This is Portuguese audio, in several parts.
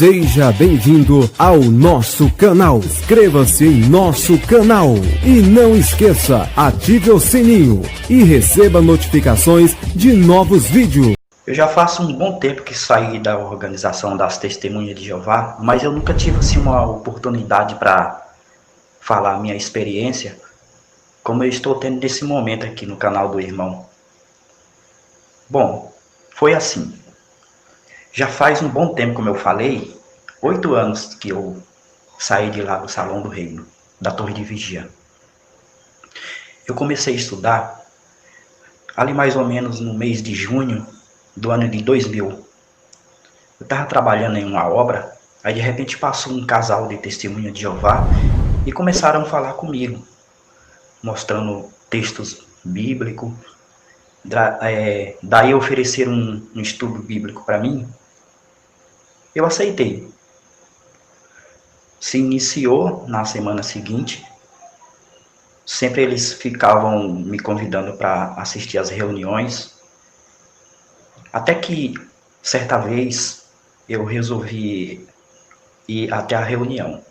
Seja bem-vindo ao nosso canal. Inscreva-se em nosso canal e não esqueça, ative o sininho e receba notificações de novos vídeos. Eu já faço um bom tempo que saí da organização das Testemunhas de Jeová, mas eu nunca tive assim, uma oportunidade para falar a minha experiência, como eu estou tendo nesse momento aqui no canal do irmão. Bom, foi assim. Já faz um bom tempo, como eu falei, 8 anos que eu saí de lá do Salão do Reino, da Torre de Vigia. Eu comecei a estudar ali mais ou menos no mês de junho do ano de 2000. Eu estava trabalhando em uma obra, aí de repente passou um casal de Testemunha de Jeová e começaram a falar comigo, mostrando textos bíblicos. Daí ofereceram um estudo bíblico para mim. Eu aceitei. Se iniciou na semana seguinte. Sempre eles ficavam me convidando para assistir às reuniões. Até que, certa vez, eu resolvi ir até a reunião.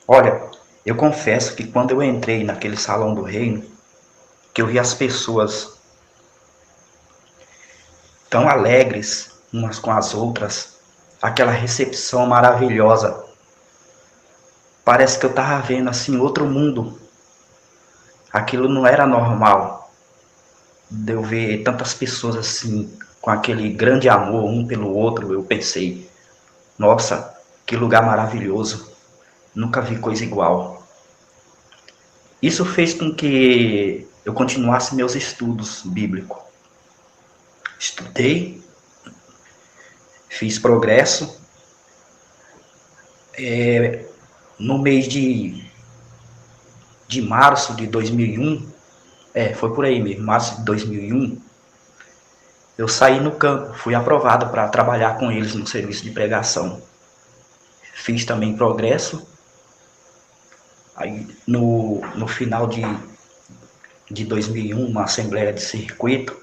Olha, eu confesso que quando eu entrei naquele Salão do Reino, que eu vi as pessoas tão alegres umas com as outras, aquela recepção maravilhosa. Parece que eu estava vendo assim outro mundo. Aquilo não era normal. De eu ver tantas pessoas assim, com aquele grande amor um pelo outro, eu pensei, nossa, que lugar maravilhoso. Nunca vi coisa igual. Isso fez com que eu continuasse meus estudos bíblicos. Estudei, fiz progresso. No mês de março de 2001, foi por aí mesmo, março de 2001, eu saí no campo, fui aprovado para trabalhar com eles no serviço de pregação. Fiz também progresso. Aí no final de 2001, uma assembleia de circuito,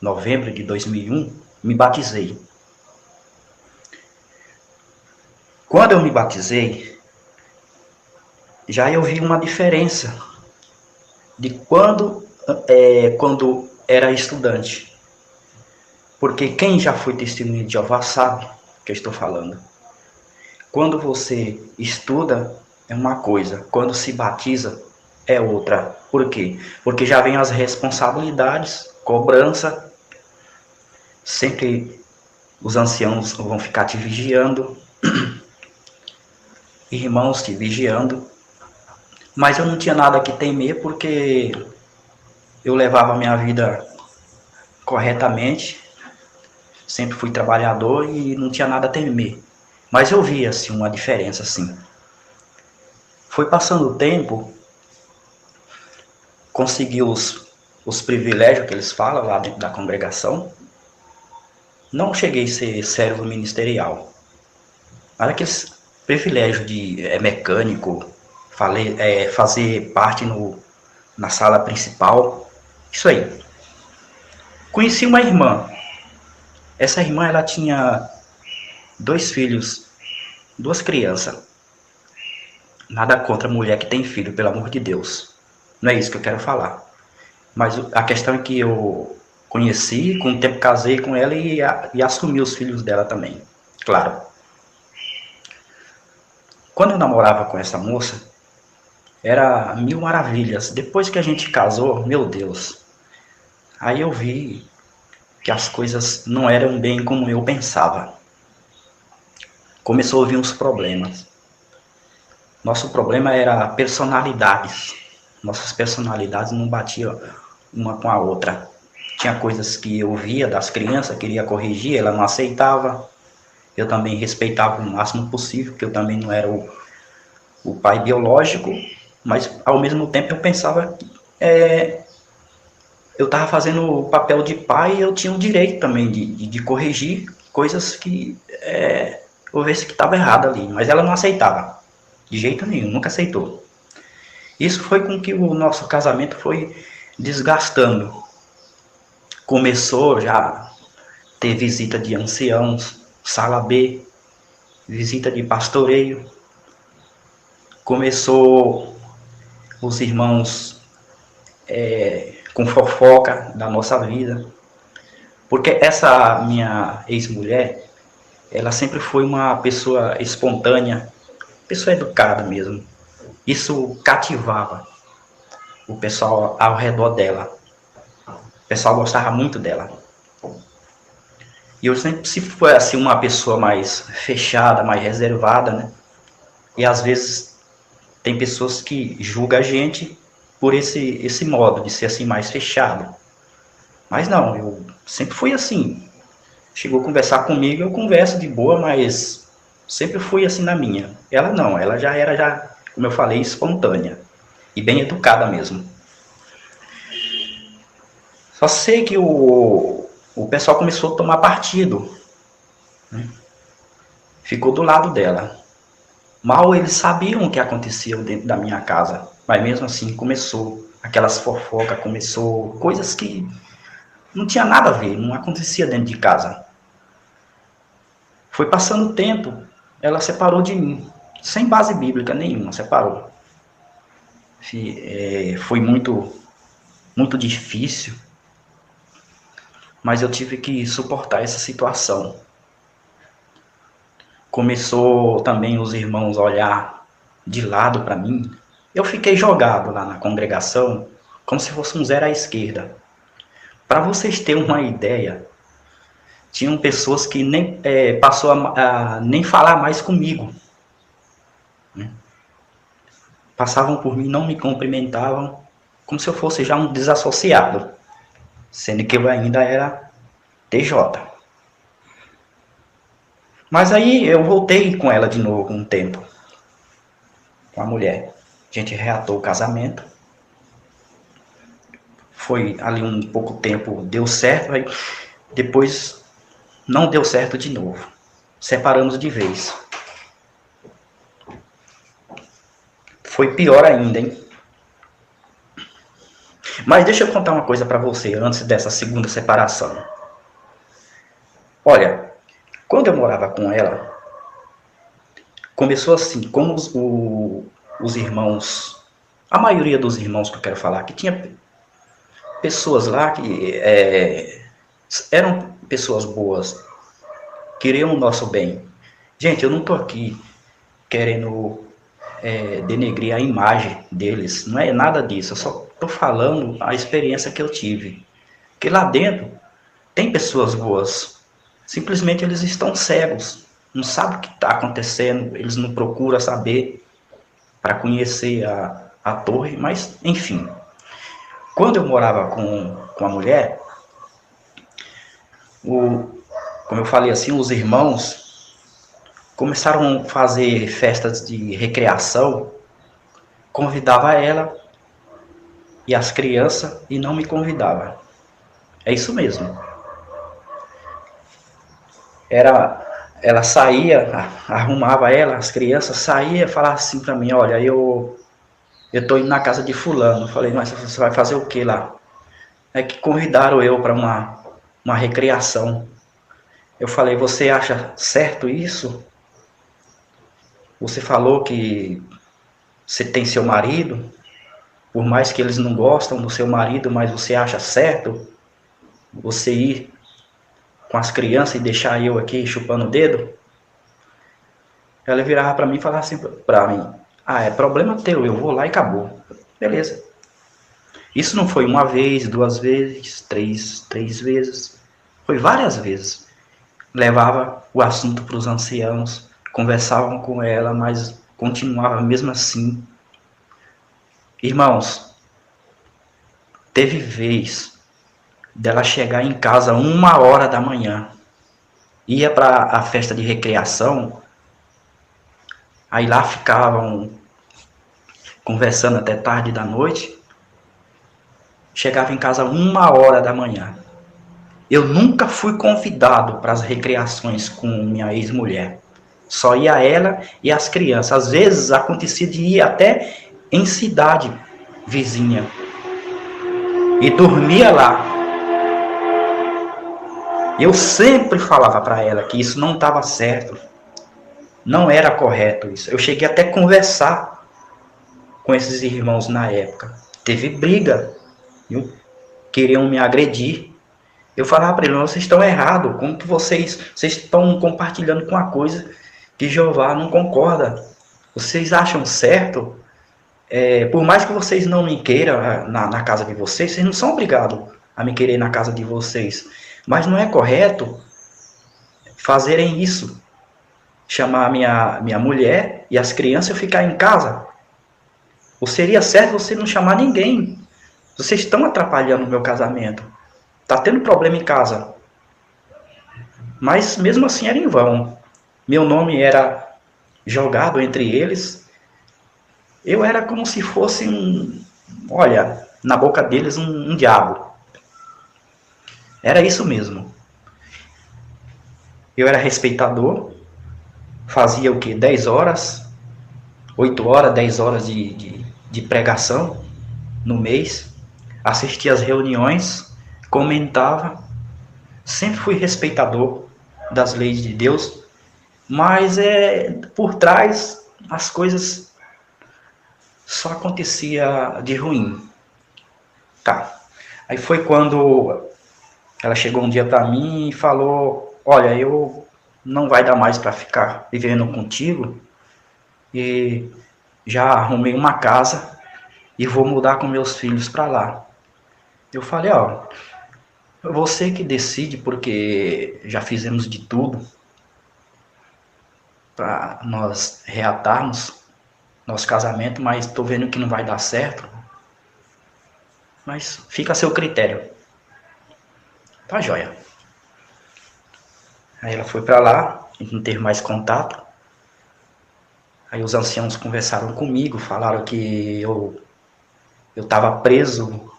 novembro de 2001, me batizei. Quando eu me batizei, já eu vi uma diferença de quando era estudante. Porque quem já foi testemunha de Jeová sabe o que eu estou falando. Quando você estuda é uma coisa, quando se batiza é outra. Por quê? Porque já vem as responsabilidades, cobrança. Sempre os anciãos vão ficar te vigiando, irmãos te vigiando. Mas eu não tinha nada que temer, porque eu levava a minha vida corretamente, sempre fui trabalhador e não tinha nada a temer. Mas eu via assim, uma diferença assim. Foi passando o tempo, consegui os privilégios que eles falam lá dentro da congregação. Não cheguei a ser servo ministerial. Mas aqueles privilégios de mecânico, fazer parte na sala principal, isso aí. Conheci uma irmã. Essa irmã, ela tinha 2 filhos, 2 crianças. Nada contra a mulher que tem filho, pelo amor de Deus. Não é isso que eu quero falar. Mas a questão é que eu conheci, com o tempo casei com ela e assumi os filhos dela também, claro. Quando eu namorava com essa moça, era mil maravilhas. Depois que a gente casou, meu Deus, aí eu vi que as coisas não eram bem como eu pensava. Começou a vir uns problemas. Nosso problema era personalidades. Nossas personalidades não batiam uma com a outra. Tinha coisas que eu via das crianças, queria corrigir, ela não aceitava. Eu também respeitava o máximo possível, porque eu também não era o pai biológico, mas ao mesmo tempo eu pensava que eu estava fazendo o papel de pai e eu tinha o direito também de corrigir coisas que eu visse que estava errado ali, mas ela não aceitava, de jeito nenhum, nunca aceitou. Isso foi com que o nosso casamento foi desgastando. Começou já a ter visita de anciãos, sala B, visita de pastoreio. Começou os irmãos com fofoca da nossa vida. Porque essa minha ex-mulher, ela sempre foi uma pessoa espontânea, pessoa educada mesmo. Isso cativava o pessoal ao redor dela. O pessoal gostava muito dela. E eu sempre fui assim, uma pessoa mais fechada, mais reservada, né? E às vezes tem pessoas que julgam a gente por esse modo de ser assim mais fechado. Mas não, eu sempre fui assim. Chegou a conversar comigo, eu converso de boa, mas sempre fui assim na minha. Ela não, ela já era, como eu falei, espontânea e bem educada mesmo. Só sei que o pessoal começou a tomar partido, né? Ficou do lado dela. Mal eles sabiam o que acontecia dentro da minha casa, mas mesmo assim começou aquelas fofocas, começou coisas que não tinha nada a ver, não acontecia dentro de casa. Foi passando o tempo, ela separou de mim, sem base bíblica nenhuma, separou. Foi muito, muito difícil, mas eu tive que suportar essa situação. Começou também os irmãos a olhar de lado para mim. Eu fiquei jogado lá na congregação, como se fosse um zero à esquerda. Para vocês terem uma ideia, tinham pessoas que nem passou a nem falar mais comigo. Passavam por mim, não me cumprimentavam, como se eu fosse já um desassociado, sendo que eu ainda era TJ. Mas aí eu voltei com ela de novo um tempo, com a mulher. A gente reatou o casamento. Foi ali um pouco tempo, deu certo, aí depois não deu certo de novo. Separamos de vez. Foi pior ainda, hein? Mas deixa eu contar uma coisa para você antes dessa segunda separação. Olha, quando eu morava com ela, começou assim, como os irmãos, a maioria dos irmãos que eu quero falar, que tinha pessoas lá que eram pessoas boas, queriam o nosso bem. Gente, eu não estou aqui querendo denegrir a imagem deles, não é nada disso, eu só estou falando a experiência que eu tive. Porque lá dentro tem pessoas boas, simplesmente eles estão cegos, não sabem o que está acontecendo, eles não procuram saber para conhecer a torre, mas enfim. Quando eu morava com a mulher, como eu falei assim, os irmãos começaram a fazer festas de recreação, convidava ela e as crianças e não me convidava. É isso mesmo. Ela saía, arrumava ela, as crianças saía, falava assim para mim, olha, eu tô indo na casa de fulano. Eu falei, mas você vai fazer o que lá? É que convidaram eu para uma recreação. Eu falei, você acha certo isso? Você falou que você tem seu marido, por mais que eles não gostam do seu marido, mas você acha certo você ir com as crianças e deixar eu aqui chupando o dedo? Ela virava para mim e falava assim para mim, é problema teu, eu vou lá e acabou. Beleza. Isso não foi uma vez, duas vezes, três vezes. Foi várias vezes. Levava o assunto para os anciãos, conversavam com ela, mas continuava mesmo assim. Irmãos, teve vez dela chegar em casa 1h da manhã, ia para a festa de recreação, aí lá ficavam conversando até tarde da noite, chegava em casa 1h da manhã. Eu nunca fui convidado para as recreações com minha ex-mulher. Só ia ela e as crianças. Às vezes acontecia de ir até em cidade vizinha. E dormia lá. Eu sempre falava para ela que isso não estava certo, não era correto isso. Eu cheguei até a conversar com esses irmãos na época. Teve briga, viu? Queriam me agredir. Eu falava para eles, vocês estão errados, como que vocês estão compartilhando com uma coisa que Jeová não concorda? Vocês acham certo? Por mais que vocês não me queiram na casa de vocês, vocês não são obrigados a me querer na casa de vocês. Mas não é correto fazerem isso. Chamar minha mulher e as crianças e ficar em casa. Ou seria certo você não chamar ninguém. Vocês estão atrapalhando o meu casamento. Está tendo problema em casa. Mas mesmo assim era em vão. Meu nome era jogado entre eles. Eu era como se fosse na boca deles um diabo. Era isso mesmo. Eu era respeitador. Fazia o quê? 10 horas, 8 horas, 10 horas de pregação no mês. Assistia às reuniões, comentava. Sempre fui respeitador das leis de Deus. Mas por trás as coisas só acontecia de ruim. Tá. Aí foi quando ela chegou um dia para mim e falou: olha, eu não vai dar mais para ficar vivendo contigo e já arrumei uma casa e vou mudar com meus filhos para lá. Eu falei: ó, você que decide, porque já fizemos de tudo para nós reatarmos nosso casamento, mas estou vendo que não vai dar certo. Mas fica a seu critério. Tá joia. Aí ela foi para lá, a gente não teve mais contato. Aí os anciãos conversaram comigo, falaram que eu estava preso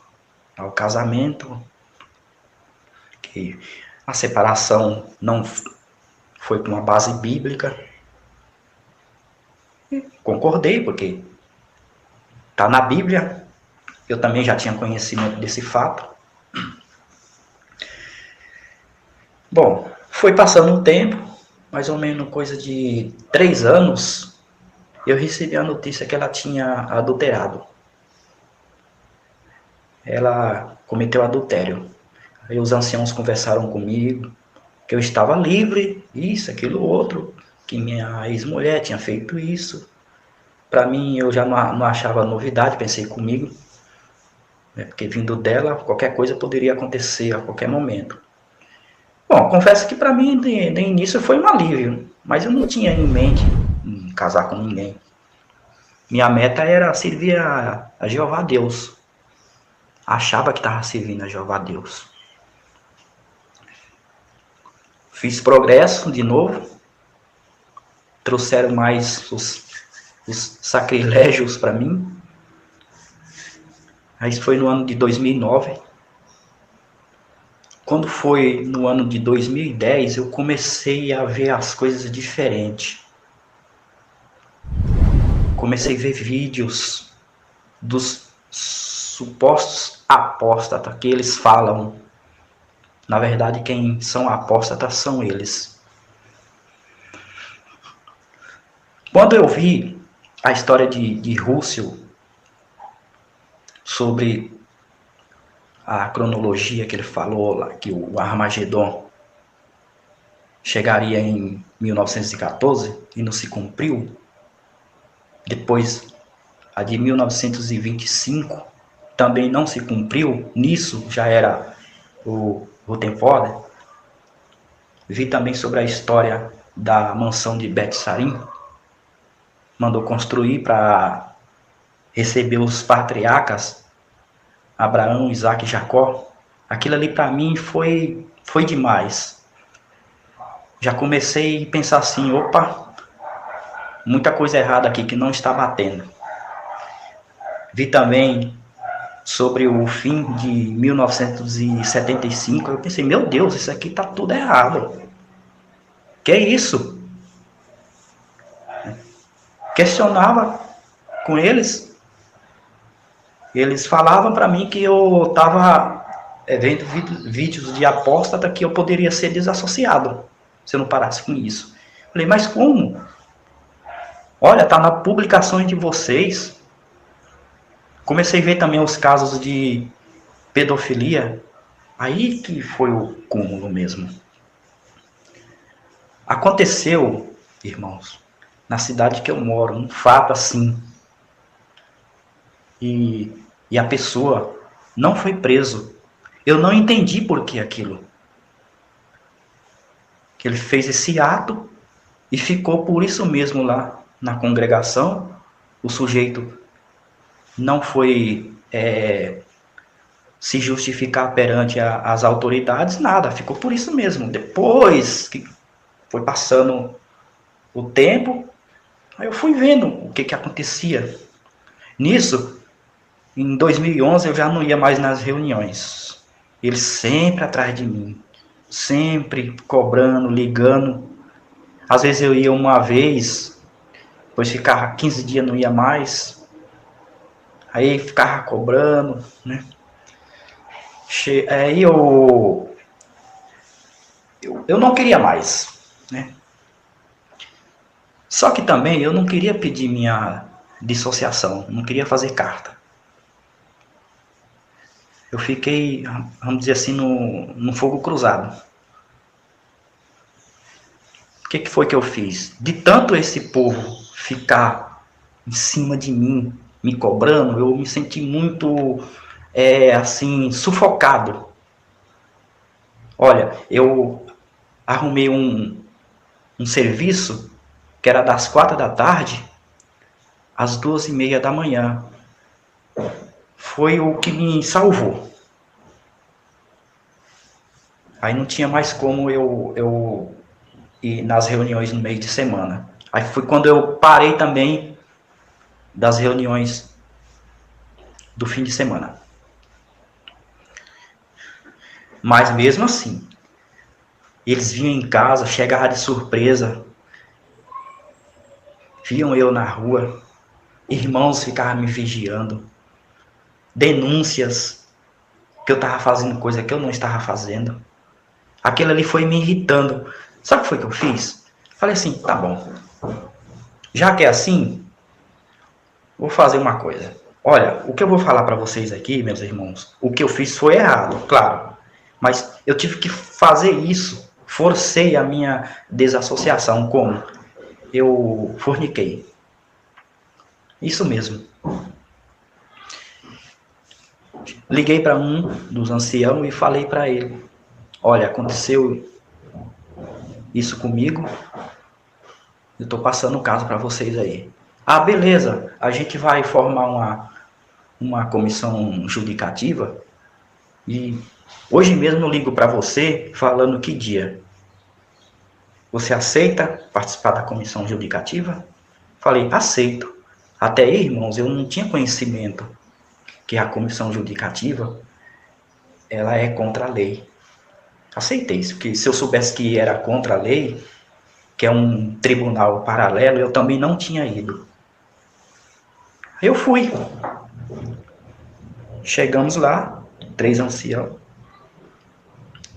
ao casamento, que a separação não foi com uma base bíblica. E concordei, porque está na Bíblia. Eu também já tinha conhecimento desse fato. Bom, foi passando um tempo, mais ou menos coisa de 3 anos, eu recebi a notícia que ela tinha adulterado. Ela cometeu adultério. Aí os anciãos conversaram comigo, que eu estava livre, isso, aquilo, outro, que minha ex-mulher tinha feito isso. Para mim, eu já não achava novidade, pensei comigo, né, porque vindo dela, qualquer coisa poderia acontecer a qualquer momento. Bom, confesso que para mim, de início, foi um alívio, mas eu não tinha em mente casar com ninguém. Minha meta era servir a Jeová Deus. Achava que estava servindo a Jeová Deus. Fiz progresso de novo. Trouxeram mais os sacrilégios para mim. Aí foi no ano de 2009. Quando foi no ano de 2010, eu comecei a ver as coisas diferentes. Comecei a ver vídeos dos supostos apóstatas que eles falam. Na verdade, quem são apóstatas são eles. Quando eu vi a história de Rússio, sobre a cronologia que ele falou lá, que o Armagedon chegaria em 1914 e não se cumpriu. Depois, a de 1925 também não se cumpriu. Nisso já era o Rutenford. Vi também sobre a história da mansão de Bet-Sarim. Mandou construir para receber os patriarcas Abraão, Isaac e Jacó. Aquilo ali para mim foi demais. Já comecei a pensar assim: opa, muita coisa errada aqui que não está batendo. Vi também sobre o fim de 1975. Eu pensei: meu Deus, isso aqui está tudo errado. Que é isso? Questionava com eles. Eles falavam para mim que eu estava vendo vídeos de apóstata que eu poderia ser desassociado se eu não parasse com isso. Falei, mas como? Olha, tá nas publicações de vocês. Comecei a ver também os casos de pedofilia. Aí que foi o cúmulo mesmo. Aconteceu, irmãos, na cidade que eu moro, um fato assim. E a pessoa não foi preso. Eu não entendi por que aquilo. Que ele fez esse ato e ficou por isso mesmo lá na congregação. O sujeito não foi se justificar perante as autoridades, nada, ficou por isso mesmo. Depois que foi passando o tempo, aí eu fui vendo o que acontecia. Nisso, em 2011, eu já não ia mais nas reuniões. Ele sempre atrás de mim, sempre cobrando, ligando. Às vezes eu ia uma vez, depois ficava 15 dias, não ia mais. Aí ficava cobrando, né? Aí eu não queria mais, né? Só que também eu não queria pedir minha dissociação, não queria fazer carta. Eu fiquei, vamos dizer assim, no fogo cruzado. O que foi que eu fiz? De tanto esse povo ficar em cima de mim, me cobrando, eu me senti muito, assim, sufocado. Olha, eu arrumei um serviço que era das 4 da tarde às 2:30 da manhã. Foi o que me salvou. Aí não tinha mais como eu ir nas reuniões no meio de semana. Aí foi quando eu parei também das reuniões do fim de semana. Mas mesmo assim, eles vinham em casa, chegavam de surpresa, viam eu na rua, irmãos ficavam me vigiando, denúncias que eu estava fazendo coisa que eu não estava fazendo. Aquilo ali foi me irritando. Sabe o que foi que eu fiz? Falei assim, tá bom. Já que é assim, vou fazer uma coisa. Olha, o que eu vou falar para vocês aqui, meus irmãos, o que eu fiz foi errado, claro. Mas eu tive que fazer isso. Forcei a minha desassociação. Como? Eu forniquei. Isso mesmo. Liguei para um dos anciãos e falei para ele, olha, aconteceu isso comigo, eu estou passando o caso para vocês aí. Ah, beleza, a gente vai formar uma comissão judicativa e hoje mesmo eu ligo para você falando que dia. Você aceita participar da comissão judicativa? Falei, aceito. Até aí, irmãos, eu não tinha conhecimento que a comissão judicativa ela é contra a lei. Aceitei isso, porque se eu soubesse que era contra a lei, que é um tribunal paralelo, eu também não tinha ido. Eu fui. Chegamos lá, 3 anciãos.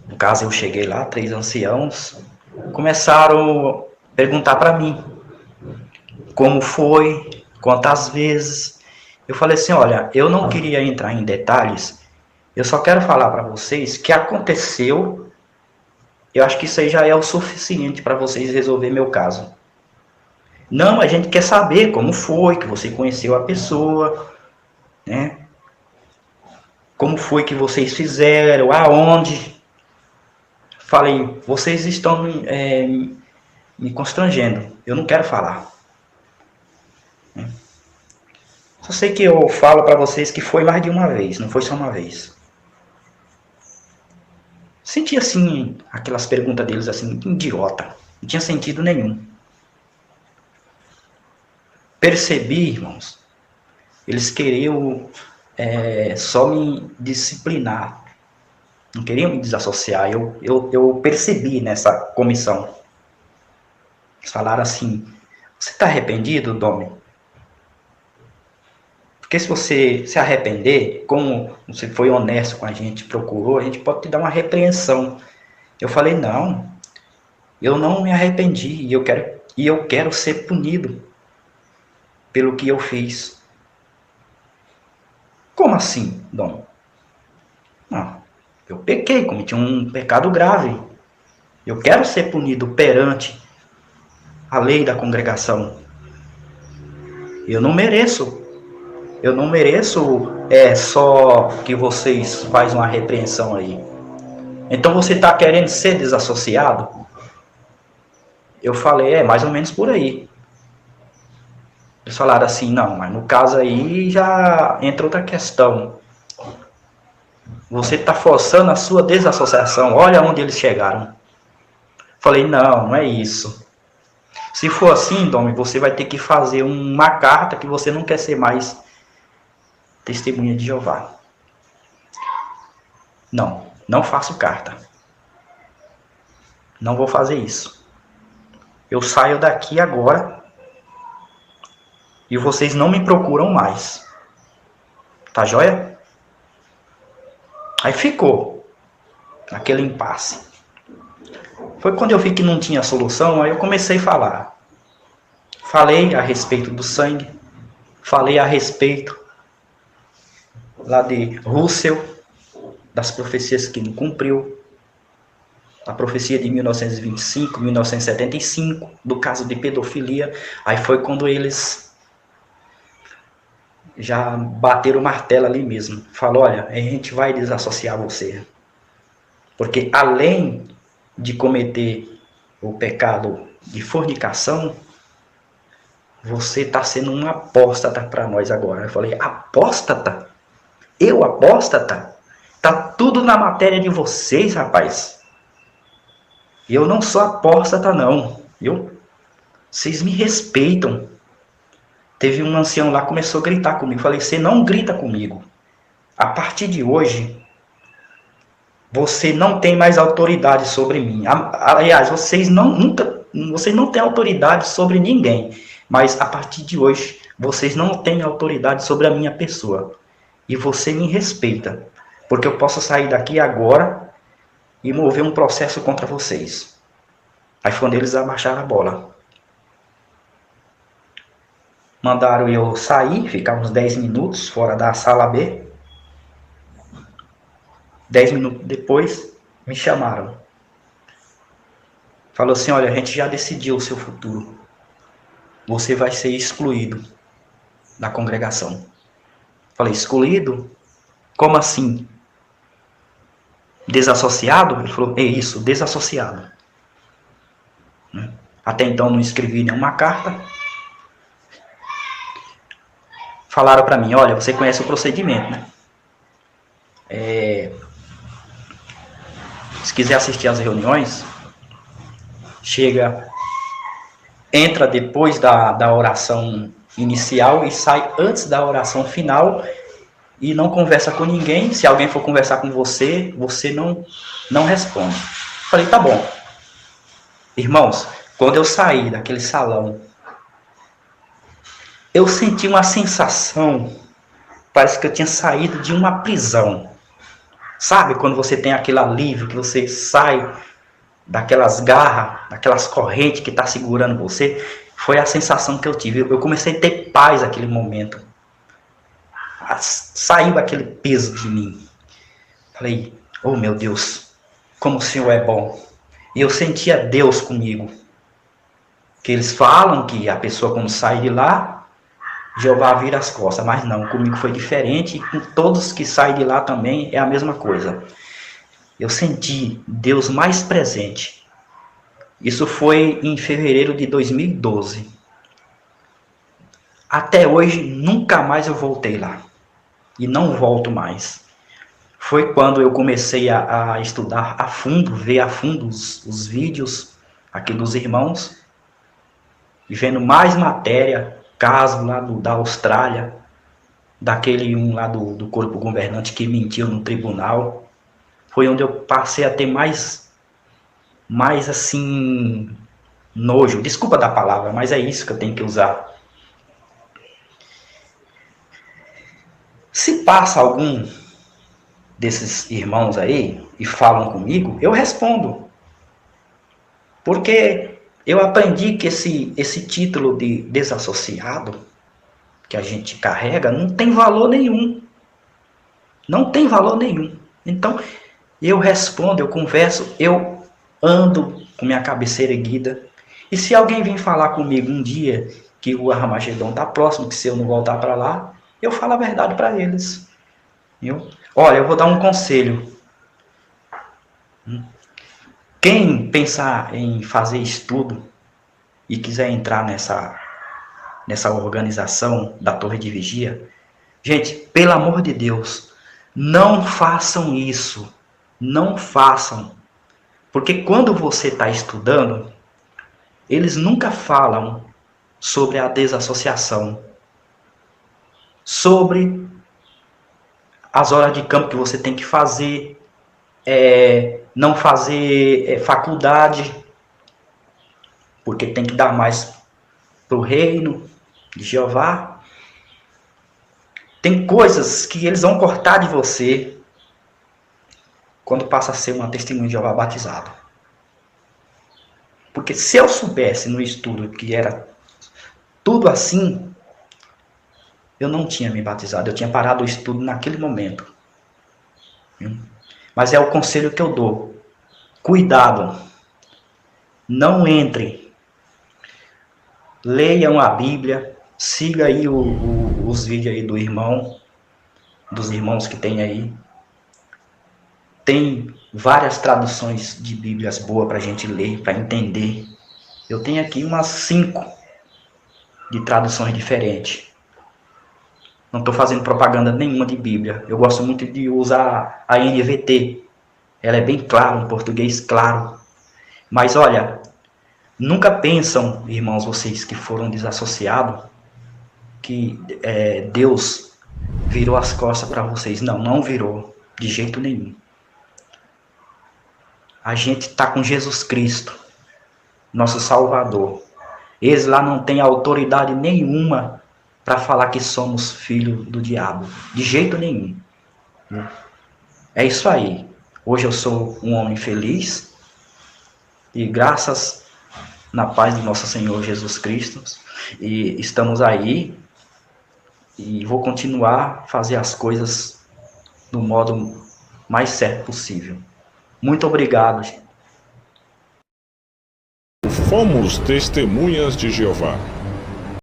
No caso, eu cheguei lá, 3 anciãos. Começaram a perguntar para mim como foi, quantas vezes. Eu falei assim, olha, eu não queria entrar em detalhes, eu só quero falar para vocês que aconteceu. Eu acho que isso aí já é o suficiente para vocês resolver meu caso. Não, a gente quer saber como foi que você conheceu a pessoa, né? Como foi que vocês fizeram, aonde. Falei, vocês estão me constrangendo, eu não quero falar. Só sei que eu falo para vocês que foi mais de uma vez, não foi só uma vez. Senti assim, aquelas perguntas deles assim, idiota, não tinha sentido nenhum. Percebi, irmãos, eles queriam só me disciplinar, não queriam me desassociar. Eu percebi nessa comissão. Eles falaram assim, você está arrependido, Domi? Porque se você se arrepender, como você foi honesto com a gente, procurou, a gente pode te dar uma repreensão. Eu falei, não, eu não me arrependi e eu quero ser punido pelo que eu fiz. Como assim, Dom? Não, eu pequei, cometi um pecado grave. Eu quero ser punido perante a lei da congregação. Eu não mereço só que vocês fazem uma repreensão aí. Então você está querendo ser desassociado? Eu falei, mais ou menos por aí. Eles falaram assim, não, mas no caso aí já entra outra questão. Você está forçando a sua desassociação. Olha onde eles chegaram. Falei, não é isso. Se for assim, Dom, você vai ter que fazer uma carta que você não quer ser mais testemunha de Jeová. Não faço carta. Não vou fazer isso. Eu saio daqui agora e vocês não me procuram mais. Tá joia? Aí ficou aquele impasse. Foi quando eu vi que não tinha solução, aí eu comecei a falar. Falei a respeito do sangue, falei a respeito lá de Russell, das profecias que não cumpriu, a profecia de 1925, 1975, do caso de pedofilia. Aí foi quando eles já bateram o martelo ali mesmo. Falou, olha, a gente vai desassociar você. Porque além de cometer o pecado de fornicação, você está sendo um apóstata para nós agora. Eu falei, apóstata? Eu apóstata? Tá tudo na matéria de vocês, rapaz. Eu não sou apóstata, não. Vocês me respeitam. Teve um ancião lá que começou a gritar comigo. Eu falei, você não grita comigo. A partir de hoje, você não tem mais autoridade sobre mim. Aliás, vocês não têm autoridade sobre ninguém. Mas a partir de hoje, vocês não têm autoridade sobre a minha pessoa. E você me respeita. Porque eu posso sair daqui agora e mover um processo contra vocês. Aí foi quando eles abaixaram a bola. Mandaram eu sair, ficar uns 10 minutos fora da sala B. 10 minutos depois, me chamaram. Falou assim, olha, a gente já decidiu o seu futuro. Você vai ser excluído da congregação. Falei, excluído? Como assim? Desassociado? Ele falou, é isso, desassociado. Até então não escrevi nenhuma carta. Falaram para mim, olha, você conhece o procedimento, né? Se quiser assistir às reuniões, entra depois da oração inicial e sai antes da oração final e não conversa com ninguém. Se alguém for conversar com você, você não responde. Falei, tá bom. Irmãos, quando eu saí daquele salão, eu senti uma sensação, parece que eu tinha saído de uma prisão. Sabe quando você tem aquele alívio, que você sai daquelas garras, daquelas correntes que está segurando você? Foi a sensação que eu tive. Eu comecei a ter paz naquele momento. Saiu aquele peso de mim. Falei, oh meu Deus, como o Senhor é bom. E eu sentia Deus comigo. Que eles falam que a pessoa quando sai de lá, Jeová vira as costas. Mas não, comigo foi diferente. E com todos que saem de lá também é a mesma coisa. Eu senti Deus mais presente. Isso foi em fevereiro de 2012. Até hoje, nunca mais eu voltei lá. E não volto mais. Foi quando eu comecei a estudar a fundo, ver a fundo os vídeos aqui dos irmãos. E vendo mais matéria, caso lá da Austrália, daquele lá do corpo governante que mentiu no tribunal. Foi onde eu passei a ter mais assim, nojo. Desculpa da palavra, mas é isso que eu tenho que usar. Se passa algum desses irmãos aí e falam comigo, eu respondo. Porque eu aprendi que esse título de desassociado que a gente carrega não tem valor nenhum. Não tem valor nenhum. Então, eu respondo, eu converso, eu ando com minha cabeceira erguida. E se alguém vir falar comigo um dia que o Armagedon está próximo, que se eu não voltar para lá, eu falo a verdade para eles. Viu? Olha, eu vou dar um conselho. Quem pensar em fazer estudo e quiser entrar nessa organização da Torre de Vigia, gente, pelo amor de Deus, não façam isso. Não façam. Porque quando você está estudando, eles nunca falam sobre a desassociação, sobre as horas de campo que você tem que fazer, não fazer faculdade, porque tem que dar mais para o reino de Jeová. Tem coisas que eles vão cortar de você quando passa a ser uma testemunha de Jeová batizado. Porque se eu soubesse no estudo que era tudo assim, eu não tinha me batizado, eu tinha parado o estudo naquele momento. Mas é o conselho que eu dou. Cuidado. Não entre. Leiam a Bíblia. Siga aí os vídeos aí do irmão, dos irmãos que tem aí. Tem várias traduções de Bíblias boas para a gente ler, para entender. Eu tenho aqui umas 5 de traduções diferentes. Não estou fazendo propaganda nenhuma de Bíblia. Eu gosto muito de usar a NVT. Ela é bem clara, um português claro. Mas olha, nunca pensam, irmãos, vocês que foram desassociados, que Deus virou as costas para vocês. Não, não virou. De jeito nenhum. A gente está com Jesus Cristo, nosso Salvador. Eles lá não têm autoridade nenhuma para falar que somos filhos do diabo. De jeito nenhum. É isso aí. Hoje eu sou um homem feliz. E graças na paz de nosso Senhor Jesus Cristo. E estamos aí. E vou continuar a fazer as coisas do modo mais certo possível. Muito obrigado. Fomos testemunhas de Jeová.